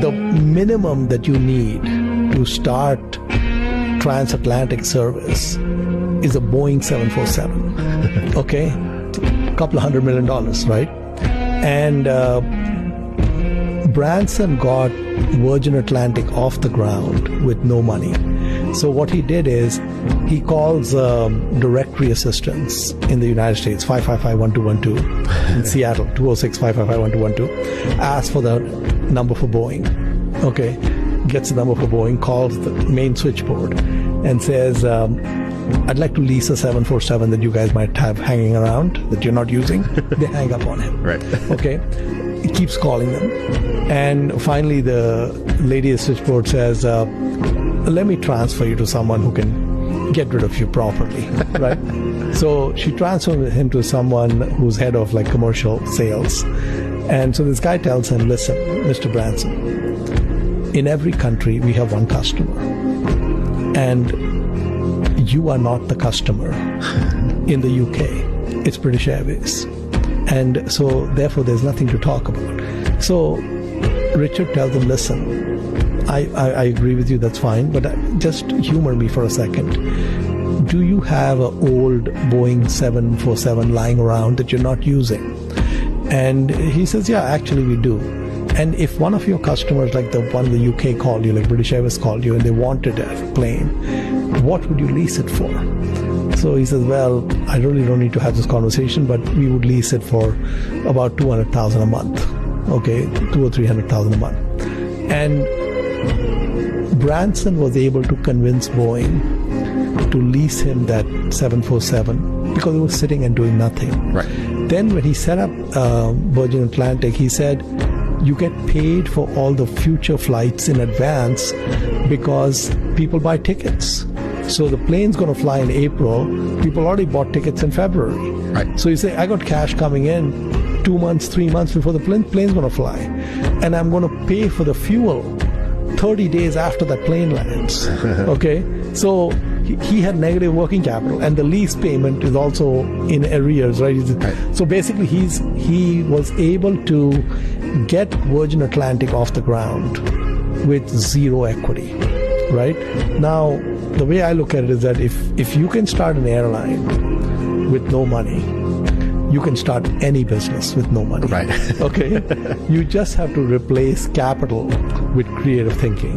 The minimum that you need to start transatlantic service is a Boeing 747. Okay? A couple of $100 million, right? And Branson got Virgin Atlantic off the ground with no money. So what he did is he calls directory assistants in the United States, 555-1212, in Seattle, 206-555-1212, asks for the number for Boeing. Okay, gets the number for Boeing, calls the main switchboard and says, I'd like to lease a 747 that you guys might have hanging around that you're not using. They hang up on him. Right. Okay. He keeps calling them. And finally, the lady at the switchboard says, let me transfer you to someone who can get rid of you properly. Right. So she transfers him to someone who's head of like commercial sales. And so this guy tells him, listen, Mr. Branson, in every country we have one customer. And you are not the customer in the UK. It's British Airways. And so, therefore, there's nothing to talk about. So, Richard tells them, listen, I agree with you, that's fine, but just humor me for a second. Do you have an old Boeing 747 lying around that you're not using? And he says, yeah, actually we do. And if one of your customers, like the one the UK called you, like British Airways called you, and they wanted a plane, what would you lease it for? So he says, well, I really don't need to have this conversation, but we would lease it for about $200,000 a month. Okay, $200,000 or $300,000 a month. And Branson was able to convince Boeing to lease him that 747 because it was sitting and doing nothing. Right. Then when he set up Virgin Atlantic, he said, you get paid for all the future flights in advance because people buy tickets. So the plane's going to fly in April. People already bought tickets in February. Right. So you say, I got cash coming in 2 months, 3 months before the plane's going to fly. And I'm going to pay for the fuel 30 days after that plane lands. Okay? So he had negative working capital, and the lease payment is also in arrears, right? Right. So basically he was able to get Virgin Atlantic off the ground with zero equity, right? Now, the way I look at it is that if you can start an airline with no money, you can start any business with no money. Right. Okay? You just have to replace capital with creative thinking.